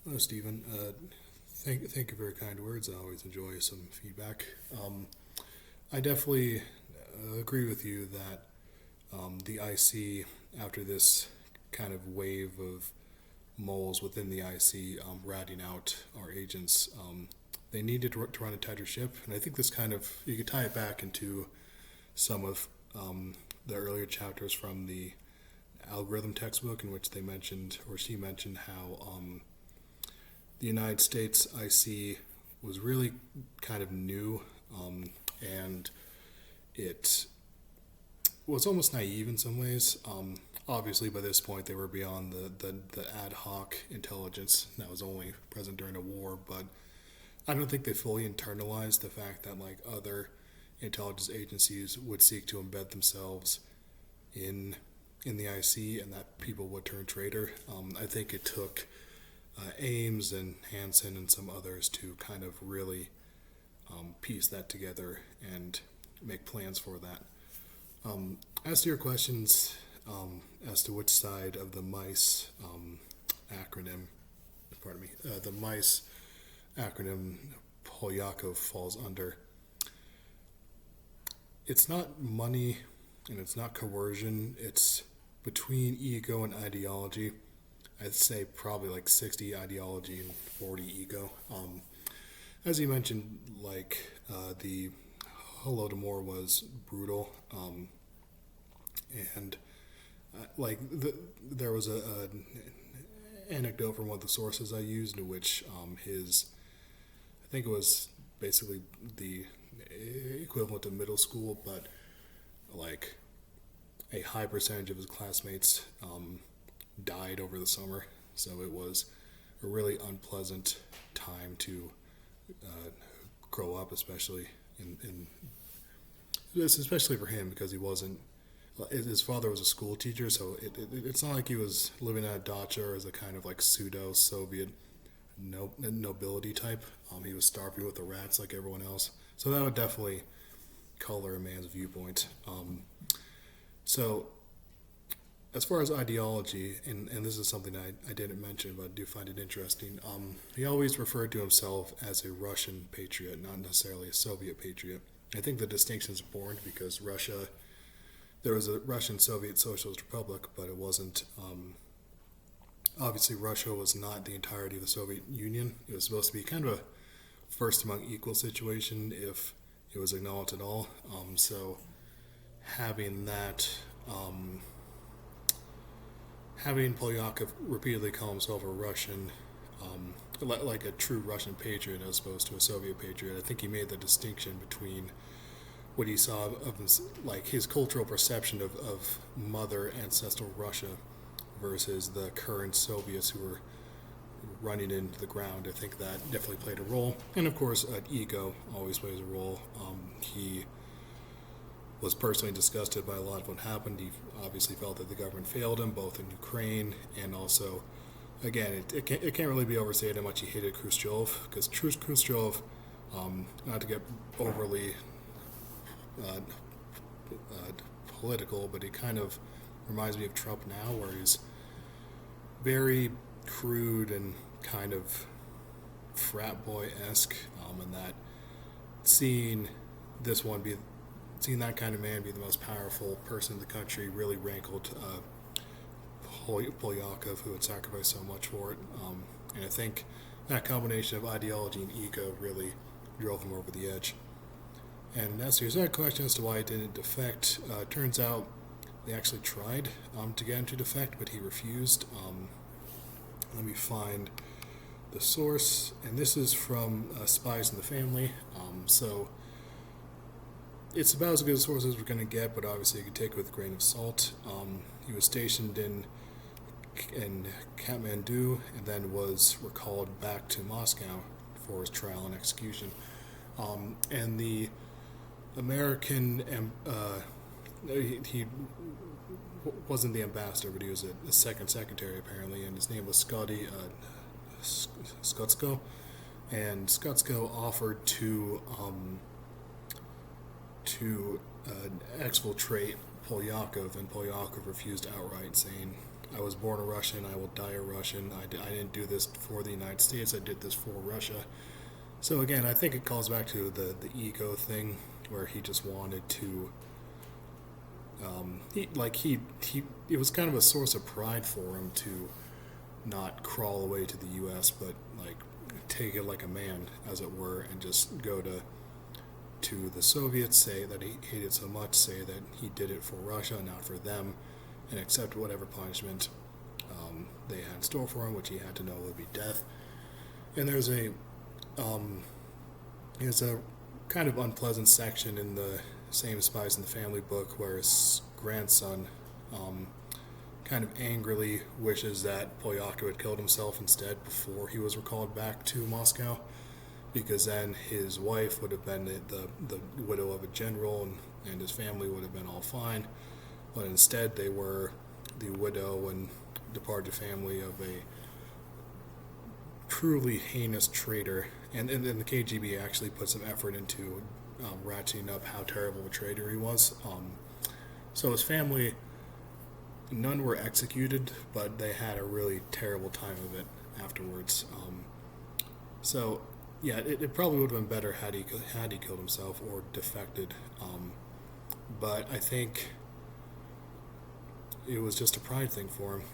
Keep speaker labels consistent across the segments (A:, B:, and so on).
A: Hello, Stephen. Thank you for your kind words. I always enjoy some feedback. I definitely agree with you that the IC, after this kind of wave of moles within the IC ratting out our agents, they needed to run a tighter ship. And I think this kind of, you could tie it back into some of the earlier chapters from the algorithm textbook in which they mentioned, or she mentioned, how the United States IC was really kind of new, and it was almost naive in some ways. Obviously, by this point, they were beyond the ad hoc intelligence that was only present during a war, but I don't think they fully internalized the fact that like other intelligence agencies would seek to embed themselves in the IC and that people would turn traitor. I think it took Ames and Hansen and some others to kind of really piece that together and make plans for that. As to your questions, as to which side of the MICE acronym, the MICE acronym Polyakov falls under, it's not money and it's not coercion, it's between ego and ideology. I'd say probably like 60 ideology and 40 ego. As you mentioned, the Holodomor was brutal, and there was a anecdote from one of the sources I used in which I think it was basically the equivalent of middle school, but like a high percentage of his classmates died over the summer, so it was a really unpleasant time to grow up, especially in especially for him because he wasn't. His father was a school teacher, so it's not like he was living at a dacha or as a kind of like pseudo Soviet nobility type. He was starving with the rats like everyone else, so that would definitely color a man's viewpoint. So as far as ideology, and this is something I didn't mention, but I do find it interesting, he always referred to himself as a Russian patriot, not necessarily a Soviet patriot. I think the distinction is important because there was a Russian Soviet Socialist Republic, but it wasn't, obviously Russia was not the entirety of the Soviet Union. It was supposed to be kind of a first among equal situation if it was acknowledged at all. So having that, having Polyakov repeatedly call himself a Russian, like a true Russian patriot as opposed to a Soviet patriot, I think he made the distinction between what he saw of his cultural perception of mother ancestral Russia versus the current Soviets who were running into the ground. I think that definitely played a role, and of course, ego always plays a role. He was personally disgusted by a lot of what happened. He obviously felt that the government failed him, both in Ukraine and also, again, it can't really be overstated how much he hated Khrushchev, because Khrushchev, not to get overly political, but he kind of reminds me of Trump now, where he's very crude and kind of frat boy-esque, and that seeing that kind of man be the most powerful person in the country really rankled Polyakov, who had sacrificed so much for it. And I think that combination of ideology and ego really drove him over the edge. And as to your second question as to why he didn't defect, it turns out they actually tried to get him to defect, but he refused. Let me find the source, and this is from Spies in the Family. So it's about as good a source as we're going to get, but obviously you can take it with a grain of salt. He was stationed in Kathmandu and then was recalled back to Moscow for his trial and execution. And the American, he wasn't the ambassador, but he was a second secretary apparently, and his name was Scotty Skutsko. And Skutsko offered to exfiltrate Polyakov, and Polyakov refused outright, saying, I was born a Russian, I will die a Russian. I didn't do this for the United States, I did this for Russia. So again, I think it calls back to the ego thing, where he just wanted to, it was kind of a source of pride for him to not crawl away to the U.S., but like take it like a man, as it were, and just go to the Soviets, say that he hated so much, say that he did it for Russia, not for them, and accept whatever punishment they had in store for him, which he had to know would be death. And there's a kind of unpleasant section in the same Spies in the Family book where his grandson kind of angrily wishes that Polyakov had killed himself instead before he was recalled back to Moscow, because then his wife would have been the widow of a general, and his family would have been all fine. But instead, they were the widow and departed family of a truly heinous traitor. And the KGB actually put some effort into ratcheting up how terrible a traitor he was. So his family, none were executed, but they had a really terrible time of it afterwards. So yeah, it probably would have been better had he killed himself or defected. But I think it was just a pride thing for him.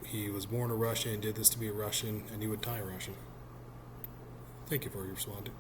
A: He was born a Russian, did this to be a Russian, and he would die a Russian. Thank you for responding.